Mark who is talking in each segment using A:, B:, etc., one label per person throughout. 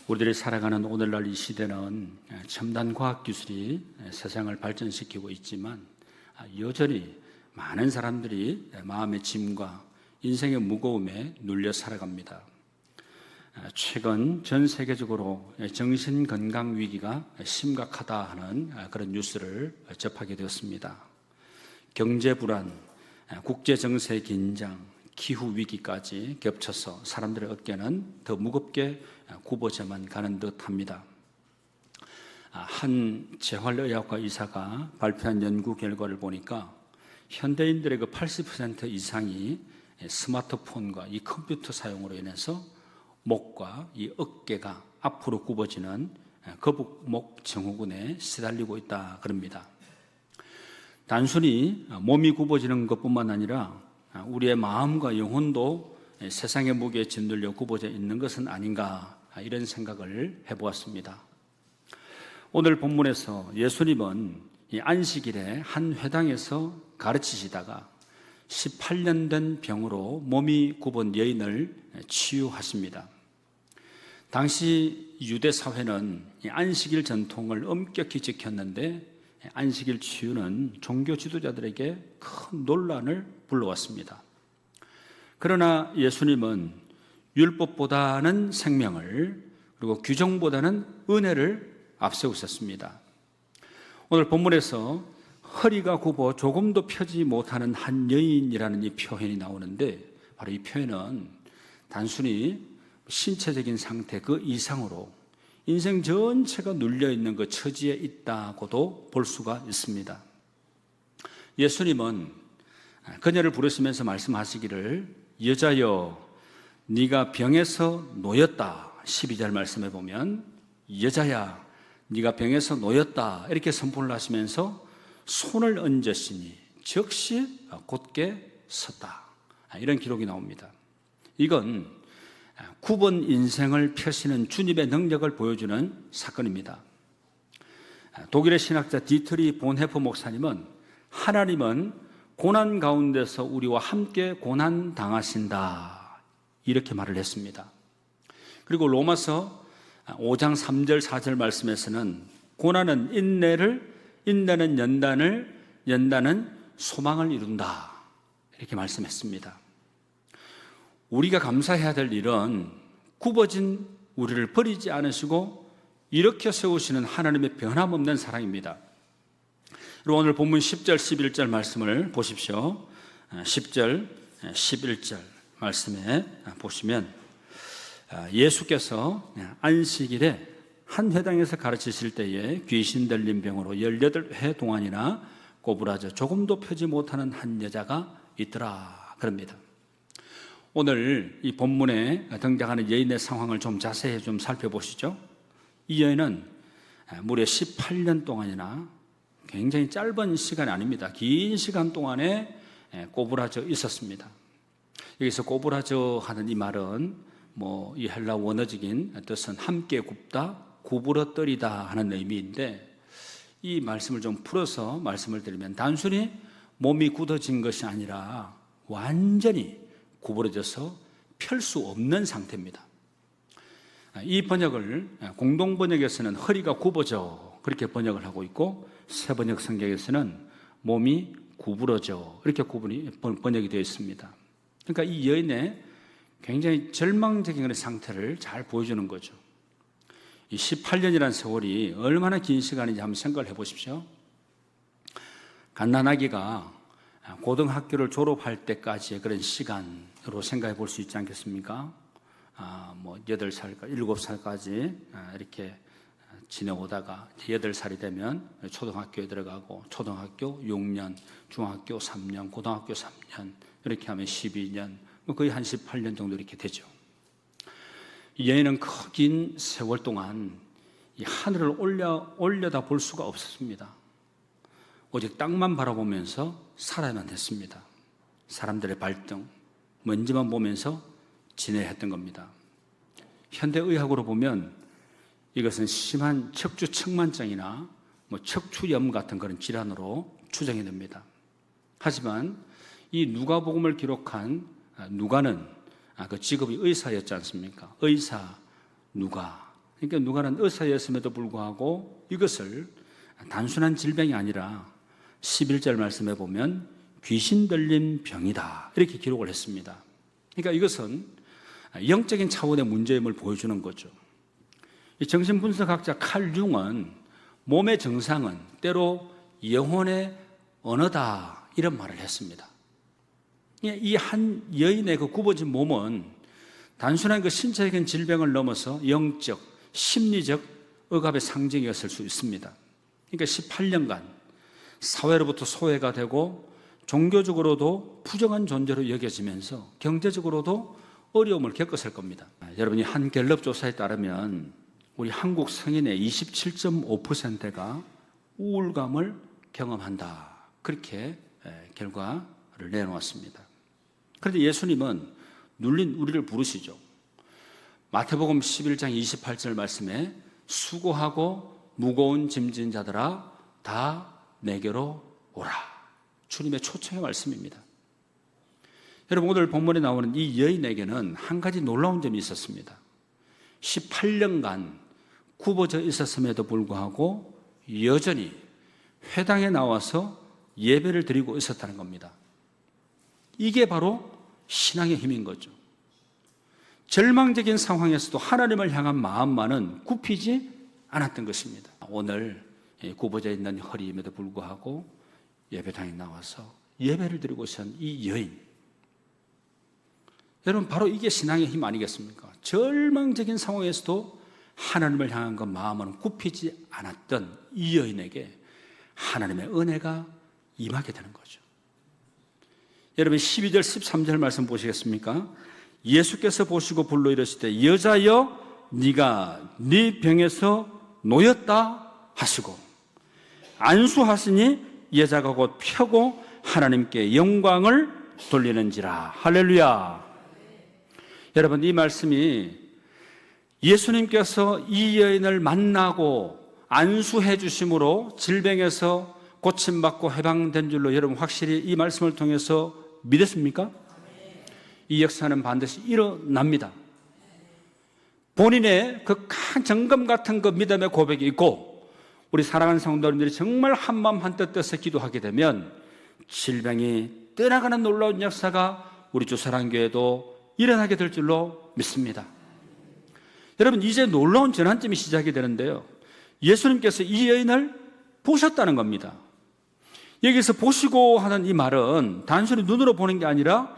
A: 우리들이 살아가는 오늘날 이 시대는 첨단 과학기술이 세상을 발전시키고 있지만 여전히 많은 사람들이 마음의 짐과 인생의 무거움에 눌려 살아갑니다. 최근 전 세계적으로 정신건강 위기가 심각하다 하는 그런 뉴스를 접하게 되었습니다. 경제 불안, 국제정세 긴장, 기후위기까지 겹쳐서 사람들의 어깨는 더 무겁게 굽어져만 가는 듯합니다. 한 재활의학과 의사가 발표한 연구 결과를 보니까 현대인들의 그 80% 이상이 스마트폰과 이 컴퓨터 사용으로 인해서 목과 이 어깨가 앞으로 굽어지는 거북목 증후군에 시달리고 있다 그럽니다. 단순히 몸이 굽어지는 것뿐만 아니라 우리의 마음과 영혼도 세상의 무게에 짓눌려 굽어져 있는 것은 아닌가, 이런 생각을 해보았습니다. 오늘 본문에서 예수님은 이 안식일에 한 회당에서 가르치시다가 18년 된 병으로 몸이 굽은 여인을 치유하십니다. 당시 유대 사회는 이 안식일 전통을 엄격히 지켰는데 안식일 치유는 종교 지도자들에게 큰 논란을 불러왔습니다. 그러나 예수님은 율법보다는 생명을, 그리고 규정보다는 은혜를 앞세우셨습니다. 오늘 본문에서 허리가 굽어 조금도 펴지 못하는 한 여인이라는 이 표현이 나오는데, 바로 이 표현은 단순히 신체적인 상태 그 이상으로 인생 전체가 눌려있는 그 처지에 있다고도 볼 수가 있습니다. 예수님은 그녀를 부르시면서 말씀하시기를, 여자여 네가 병에서 놓였다. 12절 말씀에 보면 여자야 네가 병에서 놓였다 이렇게 선포를 하시면서 손을 얹으시니 즉시 곧게 섰다, 이런 기록이 나옵니다. 이건 굽은 인생을 펴시는 주님의 능력을 보여주는 사건입니다. 독일의 신학자 디트리 본헤프 목사님은 하나님은 고난 가운데서 우리와 함께 고난 당하신다, 이렇게 말을 했습니다. 그리고 로마서 5장 3절 4절 말씀에서는 고난은 인내를, 인내는 연단을, 연단은 소망을 이룬다, 이렇게 말씀했습니다. 우리가 감사해야 될 일은 굽어진 우리를 버리지 않으시고 이렇게 세우시는 하나님의 변함없는 사랑입니다. 그리고 오늘 본문 10절 11절 말씀을 보십시오. 10절 11절 말씀에 보시면 예수께서 안식일에 한 회당에서 가르치실 때에 귀신 들린 병으로 18회 동안이나 꼬부라져 조금도 펴지 못하는 한 여자가 있더라 그럽니다. 오늘 이 본문에 등장하는 여인의 상황을 좀 자세히 좀 살펴보시죠. 이 여인은 무려 18년 동안이나, 굉장히 짧은 시간이 아닙니다, 긴 시간 동안에 꼬부라져 있었습니다. 여기서 꼬부라져 하는 이 말은 이 헬라 원어적인 뜻은 함께 굽다, 구부러뜨리다 하는 의미인데, 이 말씀을 좀 풀어서 말씀을 드리면 단순히 몸이 굳어진 것이 아니라 완전히 구부러져서 펼 수 없는 상태입니다. 이 번역을 공동 번역에서는 허리가 굽어져 그렇게 번역을 하고 있고, 새 번역 성경에서는 몸이 구부러져 이렇게 번역이 되어 있습니다. 그러니까 이 여인의 굉장히 절망적인 상태를 잘 보여주는 거죠. 이 18년이라는 세월이 얼마나 긴 시간인지 한번 생각을 해보십시오. 갓난아기가 고등학교를 졸업할 때까지의 그런 시간으로 생각해 볼 수 있지 않겠습니까? 8살, 7살까지 이렇게 지내오다가 8살이 되면 초등학교에 들어가고, 초등학교 6년, 중학교 3년, 고등학교 3년, 이렇게 하면 12년, 거의 한 18년 정도 이렇게 되죠. 이 여인은 그 긴 세월 동안 이 하늘을 올려다 볼 수가 없었습니다. 오직 땅만 바라보면서 살아야만 했습니다. 사람들의 발등, 먼지만 보면서 지내야 했던 겁니다. 현대의학으로 보면 이것은 심한 척추측만증이나 척추염 같은 그런 질환으로 추정이 됩니다. 하지만 이 누가복음을 기록한 누가는 그 직업이 의사였지 않습니까? 의사 누가, 그러니까 누가는 의사였음에도 불구하고 이것을 단순한 질병이 아니라 11절 말씀에 보면 귀신 들린 병이다 이렇게 기록을 했습니다. 그러니까 이것은 영적인 차원의 문제임을 보여주는 거죠. 이 정신분석학자 칼 융은 몸의 정상은 때로 영혼의 언어다 이런 말을 했습니다. 이 한 여인의 그 굽어진 몸은 단순한 그 신체적인 질병을 넘어서 영적, 심리적 억압의 상징이었을 수 있습니다. 그러니까 18년간 사회로부터 소외가 되고 종교적으로도 부정한 존재로 여겨지면서 경제적으로도 어려움을 겪었을 겁니다. 여러분이 한 갤럽 조사에 따르면 우리 한국 성인의 27.5%가 우울감을 경험한다. 그렇게 결과를 내놓았습니다. 그런데 예수님은 눌린 우리를 부르시죠. 마태복음 11장 28절 말씀에 수고하고 무거운 짐진 자들아 다 내게로 오라. 주님의 초청의 말씀입니다. 여러분 오늘 본문에 나오는 이 여인에게는 한 가지 놀라운 점이 있었습니다. 18년간 굽어져 있었음에도 불구하고 여전히 회당에 나와서 예배를 드리고 있었다는 겁니다. 이게 바로 신앙의 힘인 거죠. 절망적인 상황에서도 하나님을 향한 마음만은 굽히지 않았던 것입니다. 오늘 굽어져 있는 허리임에도 불구하고 예배당에 나와서 예배를 드리고 있는 이 여인, 여러분 바로 이게 신앙의 힘 아니겠습니까? 절망적인 상황에서도 하나님을 향한 그 마음은 굽히지 않았던 이 여인에게 하나님의 은혜가 임하게 되는 거죠. 여러분 12절 13절 말씀 보시겠습니까? 예수께서 보시고 불러 이르시되 여자여 네가 네 병에서 놓였다 하시고 안수하시니 여자가 곧 펴고 하나님께 영광을 돌리는지라. 할렐루야. 여러분 이 말씀이 예수님께서 이 여인을 만나고 안수해 주심으로 질병에서 고침받고 해방된 줄로 여러분 확실히 이 말씀을 통해서 믿었습니까? 이 역사는 반드시 일어납니다. 본인의 그 정금 같은 그 믿음의 고백이 있고 우리 사랑하는 성도님들이 정말 한마음 한뜻 떠서 기도하게 되면 질병이 떠나가는 놀라운 역사가 우리 주사랑교회도 일어나게 될 줄로 믿습니다. 여러분 이제 놀라운 전환점이 시작이 되는데요, 예수님께서 이 여인을 보셨다는 겁니다. 여기서 보시고 하는 이 말은 단순히 눈으로 보는 게 아니라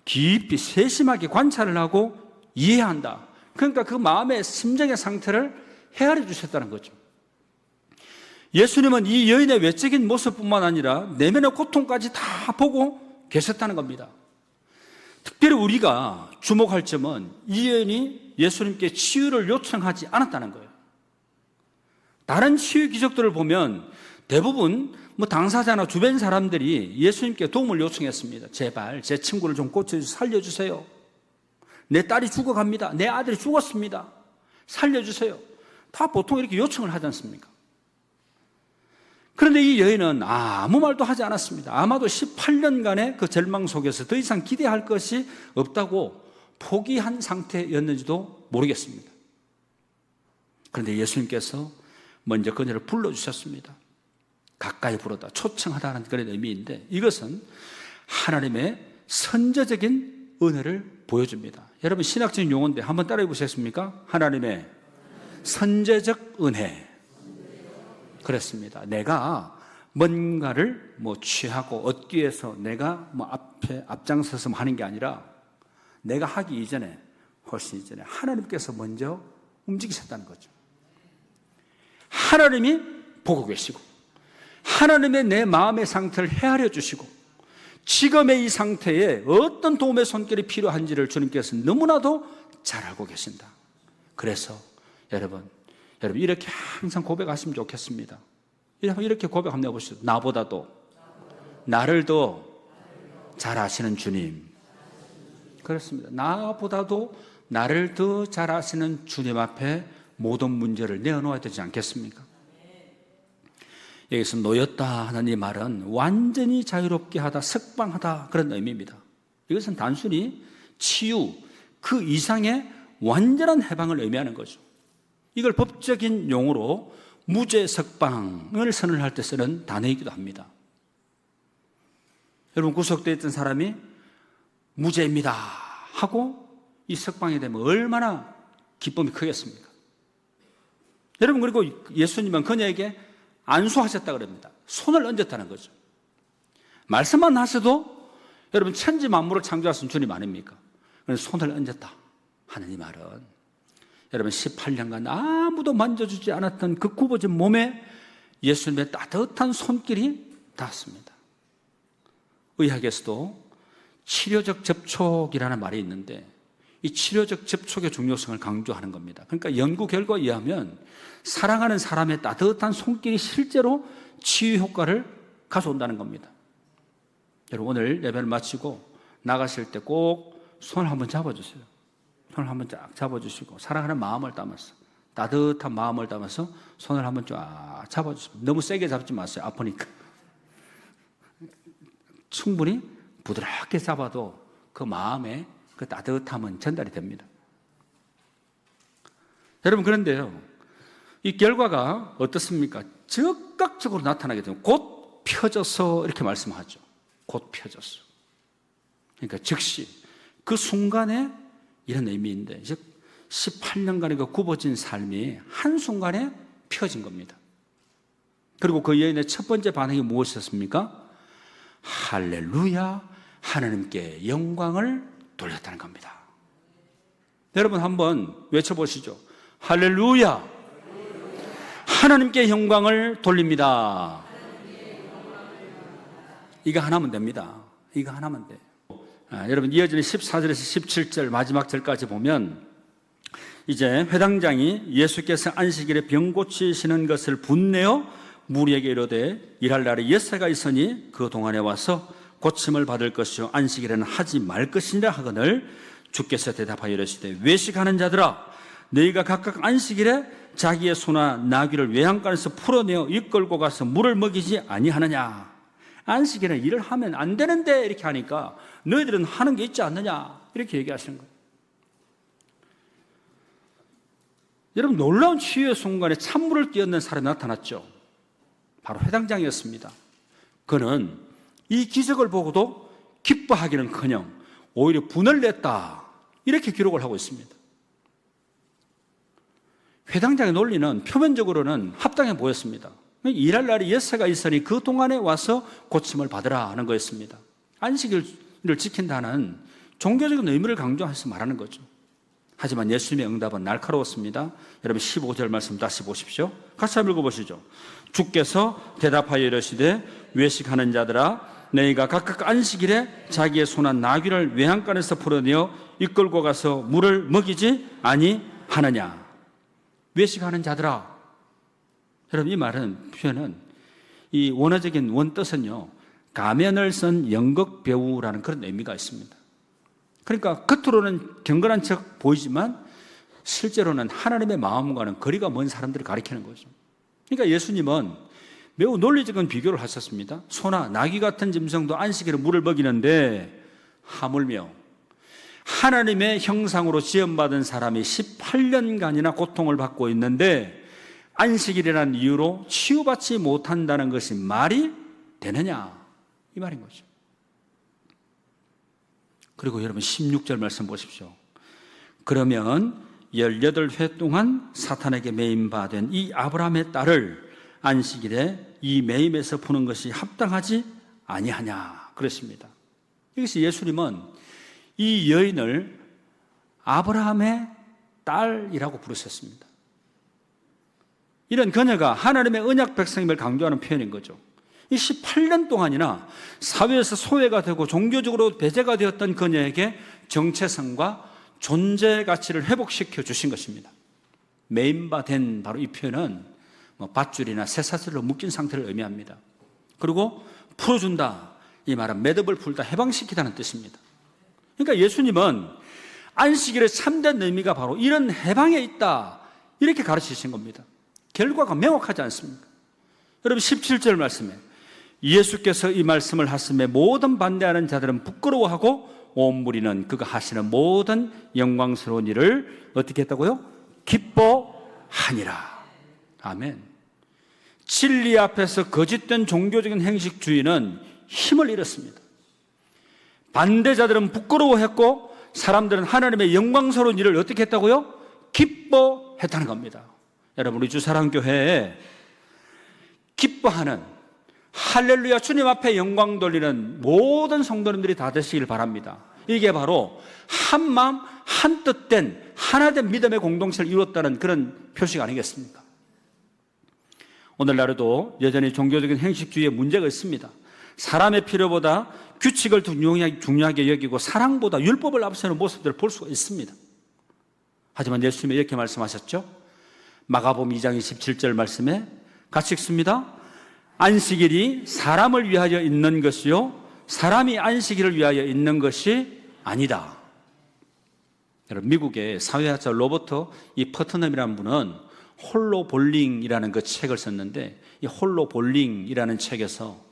A: 깊이 세심하게 관찰을 하고 이해한다. 그러니까 그 마음의 심정의 상태를 헤아려 주셨다는 거죠. 예수님은 이 여인의 외적인 모습뿐만 아니라 내면의 고통까지 다 보고 계셨다는 겁니다. 특별히 우리가 주목할 점은 이 여인이 예수님께 치유를 요청하지 않았다는 거예요. 다른 치유 기적들을 보면 대부분 당사자나 주변 사람들이 예수님께 도움을 요청했습니다. 제발 제 친구를 좀 고쳐주세요. 살려주세요. 내 딸이 죽어갑니다. 내 아들이 죽었습니다. 살려주세요. 다 보통 이렇게 요청을 하지 않습니까? 그런데 이 여인은 아무 말도 하지 않았습니다. 아마도 18년간의 그 절망 속에서 더 이상 기대할 것이 없다고 포기한 상태였는지도 모르겠습니다. 그런데 예수님께서 먼저 그녀를 불러주셨습니다. 가까이 부르다, 초청하다는 그런 의미인데 이것은 하나님의 선제적인 은혜를 보여줍니다. 여러분 신학적인 용어인데 한번 따라해 보셨습니까? 하나님의 선제적 은혜. 그렇습니다. 내가 뭔가를 취하고 얻기 위해서 내가 앞에 앞장서서 하는 게 아니라 내가 하기 이전에 훨씬 이전에 하나님께서 먼저 움직이셨다는 거죠. 하나님이 보고 계시고 하나님의 내 마음의 상태를 헤아려 주시고 지금의 이 상태에 어떤 도움의 손길이 필요한지를 주님께서 너무나도 잘 알고 계신다. 그래서 여러분 이렇게 항상 고백하시면 좋겠습니다. 이렇게 고백 한번 해보시죠. 나보다도 나를 더 잘 아시는 주님. 그렇습니다. 나보다도 나를 더 잘 아시는 주님 앞에 모든 문제를 내어놓아야 되지 않겠습니까? 여기서 놓였다 하는 이 말은 완전히 자유롭게 하다, 석방하다 그런 의미입니다. 이것은 단순히 치유, 그 이상의 완전한 해방을 의미하는 거죠. 이걸 법적인 용어로 무죄 석방을 선언할 때 쓰는 단어이기도 합니다. 여러분, 구속되어 있던 사람이 무죄입니다 하고 이 석방이 되면 얼마나 기쁨이 크겠습니까? 여러분, 그리고 예수님은 그녀에게 안수하셨다 그럽니다. 손을 얹었다는 거죠. 말씀만 하셔도 여러분, 천지 만물을 창조하신 주님 아닙니까? 그래서 손을 얹었다 하는 이 말은 여러분, 18년간 아무도 만져주지 않았던 그 굽어진 몸에 예수님의 따뜻한 손길이 닿았습니다. 의학에서도 치료적 접촉이라는 말이 있는데 이 치료적 접촉의 중요성을 강조하는 겁니다. 그러니까 연구 결과에 의하면 사랑하는 사람의 따뜻한 손길이 실제로 치유 효과를 가져온다는 겁니다. 여러분, 오늘 예배를 마치고 나가실 때 꼭 손을 한번 잡아주세요. 손을 한번 쫙 잡아주시고 사랑하는 마음을 담아서, 따뜻한 마음을 담아서 손을 한번 쫙 잡아주세요. 너무 세게 잡지 마세요. 아프니까. 충분히 부드럽게 잡아도 그 마음에 그 따뜻함은 전달이 됩니다. 여러분, 그런데요, 이 결과가 어떻습니까? 즉각적으로 나타나게 되면 곧 펴져서 이렇게 말씀하죠. 곧 펴졌어. 그러니까 즉시 그 순간에 이런 의미인데, 즉 18년간의 그 굽어진 삶이 한순간에 펴진 겁니다. 그리고 그 여인의 첫 번째 반응이 무엇이었습니까? 할렐루야, 하나님께 영광을 돌렸다는 겁니다. 여러분, 한번 외쳐보시죠. 할렐루야, 하나님께 영광을 돌립니다. 이거 하나면 됩니다. 이거 하나면 돼요. 여러분, 이어지는 14절에서 17절 마지막 절까지 보면 이제 회당장이 예수께서 안식일에 병 고치시는 것을 분내어 무리에게 이르되 일할 날에 예세가 있으니 그 동안에 와서 고침을 받을 것이요 안식일에는 하지 말 것이니라 하거늘 주께서 대답하여 이르시되 외식하는 자들아, 너희가 각각 안식일에 자기의 소나 나귀를 외양간에서 풀어내어 이끌고 가서 물을 먹이지 아니하느냐. 안식일에 일을 하면 안 되는데 이렇게 하니까 너희들은 하는 게 있지 않느냐, 이렇게 얘기하시는 거예요. 여러분, 놀라운 치유의 순간에 찬물을 끼얹는 사람이 나타났죠. 바로 회당장이었습니다. 그는 이 기적을 보고도 기뻐하기는커녕 오히려 분을 냈다, 이렇게 기록을 하고 있습니다. 회당장의 논리는 표면적으로는 합당해 보였습니다. 일할 날이 예세가 있으니 그 동안에 와서 고침을 받으라 하는 거였습니다. 안식일을 지킨다는 종교적인 의무를 강조해서 말하는 거죠. 하지만 예수님의 응답은 날카로웠습니다. 여러분, 15절 말씀 다시 보십시오. 같이 한번 읽어보시죠. 주께서 대답하여 이르시되 외식하는 자들아, 너희가 각각 안식일에 자기의 소나 나귀를 외양간에서 풀어내어 이끌고 가서 물을 먹이지 아니하느냐. 외식하는 자들아. 여러분, 이 말은, 표현은, 이 원어적인 원뜻은요, 가면을 쓴 연극 배우라는 그런 의미가 있습니다. 그러니까 겉으로는 경건한 척 보이지만 실제로는 하나님의 마음과는 거리가 먼 사람들을 가리키는 거죠. 그러니까 예수님은 매우 논리적인 비교를 하셨습니다. 소나 나귀 같은 짐승도 안식일에 물을 먹이는데 하물며 하나님의 형상으로 지음받은 사람이 18년간이나 고통을 받고 있는데 안식일이라는 이유로 치유받지 못한다는 것이 말이 되느냐, 이 말인 거죠. 그리고 여러분, 16절 말씀 보십시오. 그러면 18회 동안 사탄에게 매임받은 이 아브라함의 딸을 안식일에 이 매임에서 푸는 것이 합당하지 아니하냐 그랬습니다. 이것이 예수님은 이 여인을 아브라함의 딸이라고 부르셨습니다. 이런 그녀가 하나님의 언약 백성임을 강조하는 표현인 거죠. 이 18년 동안이나 사회에서 소외가 되고 종교적으로 배제가 되었던 그녀에게 정체성과 존재 가치를 회복시켜 주신 것입니다. 매임바된 바로 이 표현은 밧줄이나 쇠사슬로 묶인 상태를 의미합니다. 그리고 풀어준다, 이 말은 매듭을 풀다, 해방시키다는 뜻입니다. 그러니까 예수님은 안식일의 참된 의미가 바로 이런 해방에 있다, 이렇게 가르치신 겁니다. 결과가 명확하지 않습니까? 여러분, 17절 말씀에 예수께서 이 말씀을 하심에 모든 반대하는 자들은 부끄러워하고 온 무리는 그가 하시는 모든 영광스러운 일을 어떻게 했다고요? 기뻐하였더라. 하니라. 아멘. 진리 앞에서 거짓된 종교적인 행식주의는 힘을 잃었습니다. 반대자들은 부끄러워했고 사람들은 하나님의 영광스러운 일을 어떻게 했다고요? 기뻐했다는 겁니다. 여러분, 우리 주사랑교회에 기뻐하는, 할렐루야 주님 앞에 영광 돌리는 모든 성도님들이 다 되시길 바랍니다. 이게 바로 한마음 한뜻된 하나된 믿음의 공동체를 이뤘다는 그런 표식 아니겠습니까? 오늘날에도 여전히 종교적인 행식주의에 문제가 있습니다. 사람의 필요보다 규칙을 중요하게 여기고 사랑보다 율법을 앞세우는 모습들을 볼 수가 있습니다. 하지만 예수님이 이렇게 말씀하셨죠. 마가복음 2장 27절 말씀에 같이 읽습니다. 안식일이 사람을 위하여 있는 것이요 사람이 안식일을 위하여 있는 것이 아니다. 여러분, 미국의 사회학자 로버트 퍼트넘이라는 분은 홀로 볼링이라는 그 책을 썼는데, 이 홀로 볼링이라는 책에서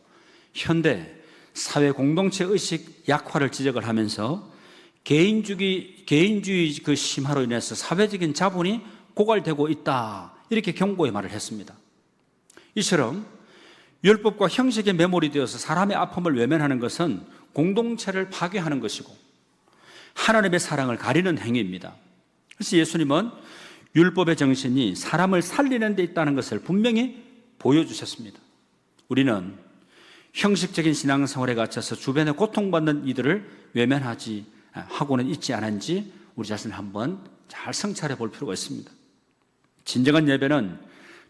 A: 현대 사회 공동체 의식 약화를 지적을 하면서 개인주의 그 심화로 인해서 사회적인 자본이 고갈되고 있다, 이렇게 경고의 말을 했습니다. 이처럼 율법과 형식에 매몰이 되어서 사람의 아픔을 외면하는 것은 공동체를 파괴하는 것이고 하나님의 사랑을 가리는 행위입니다. 그래서 예수님은 율법의 정신이 사람을 살리는 데 있다는 것을 분명히 보여주셨습니다. 우리는 형식적인 신앙생활에 갇혀서 주변에 고통받는 이들을 외면하지 하고는 있지 않은지 우리 자신을 한번 잘 성찰해 볼 필요가 있습니다. 진정한 예배는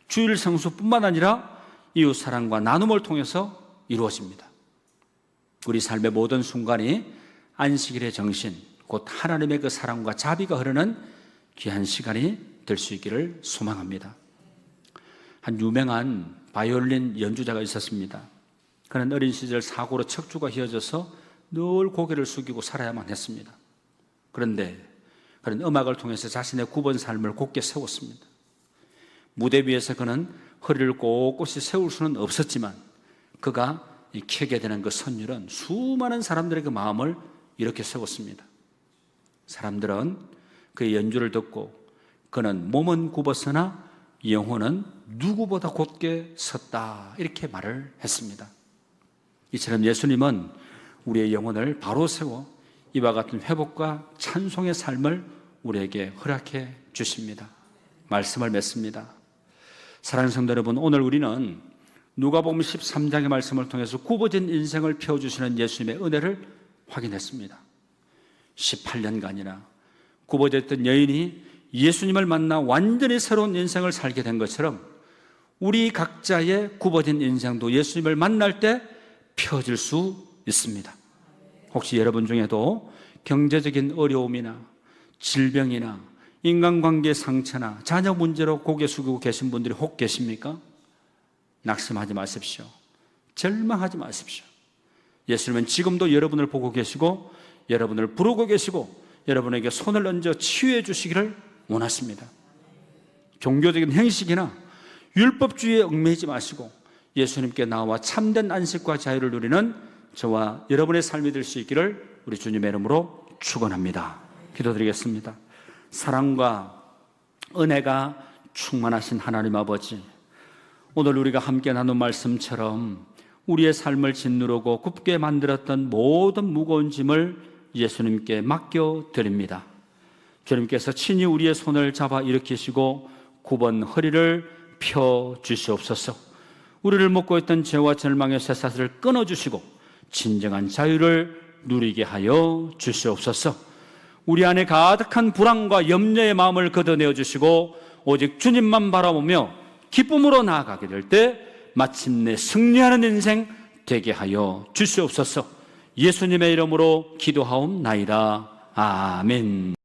A: 주일 성수뿐만 아니라 이웃 사랑과 나눔을 통해서 이루어집니다. 우리 삶의 모든 순간이 안식일의 정신, 곧 하나님의 그 사랑과 자비가 흐르는 귀한 시간이 될 수 있기를 소망합니다. 한 유명한 바이올린 연주자가 있었습니다. 그는 어린 시절 사고로 척추가 휘어져서 늘 고개를 숙이고 살아야만 했습니다. 그런데 그는 음악을 통해서 자신의 굽은 삶을 곧게 세웠습니다. 무대 위에서 그는 허리를 꼿꼿이 세울 수는 없었지만 그가 켜게 되는 그 선율은 수많은 사람들의 그 마음을 이렇게 세웠습니다. 사람들은 그의 연주를 듣고 그는 몸은 굽었으나 영혼은 누구보다 곧게 섰다, 이렇게 말을 했습니다. 이처럼 예수님은 우리의 영혼을 바로 세워 이와 같은 회복과 찬송의 삶을 우리에게 허락해 주십니다. 말씀을 맺습니다. 사랑하는 성도 여러분, 오늘 우리는 누가복음 13장의 말씀을 통해서 굽어진 인생을 펴주시는 예수님의 은혜를 확인했습니다. 18년간이나 굽어졌던 여인이 예수님을 만나 완전히 새로운 인생을 살게 된 것처럼 우리 각자의 굽어진 인생도 예수님을 만날 때 펴질 수 있습니다. 혹시 여러분 중에도 경제적인 어려움이나 질병이나 인간관계 상처나 자녀 문제로 고개 숙이고 계신 분들이 혹 계십니까? 낙심하지 마십시오. 절망하지 마십시오. 예수님은 지금도 여러분을 보고 계시고 여러분을 부르고 계시고 여러분에게 손을 얹어 치유해 주시기를 원하십니다. 종교적인 행식이나 율법주의에 얽매이지 마시고 예수님께 나와 참된 안식과 자유를 누리는 저와 여러분의 삶이 될 수 있기를 우리 주님의 이름으로 축원합니다. 기도드리겠습니다. 사랑과 은혜가 충만하신 하나님 아버지, 오늘 우리가 함께 나눈 말씀처럼 우리의 삶을 짓누르고 굽게 만들었던 모든 무거운 짐을 예수님께 맡겨드립니다. 주님께서 친히 우리의 손을 잡아 일으키시고 굽은 허리를 펴주시옵소서. 우리를 묶고 있던 죄와 절망의 쇠사슬을 끊어주시고 진정한 자유를 누리게 하여 주시옵소서. 우리 안에 가득한 불안과 염려의 마음을 걷어내어 주시고 오직 주님만 바라보며 기쁨으로 나아가게 될 때 마침내 승리하는 인생 되게 하여 주시옵소서. 예수님의 이름으로 기도하옵나이다. 아멘.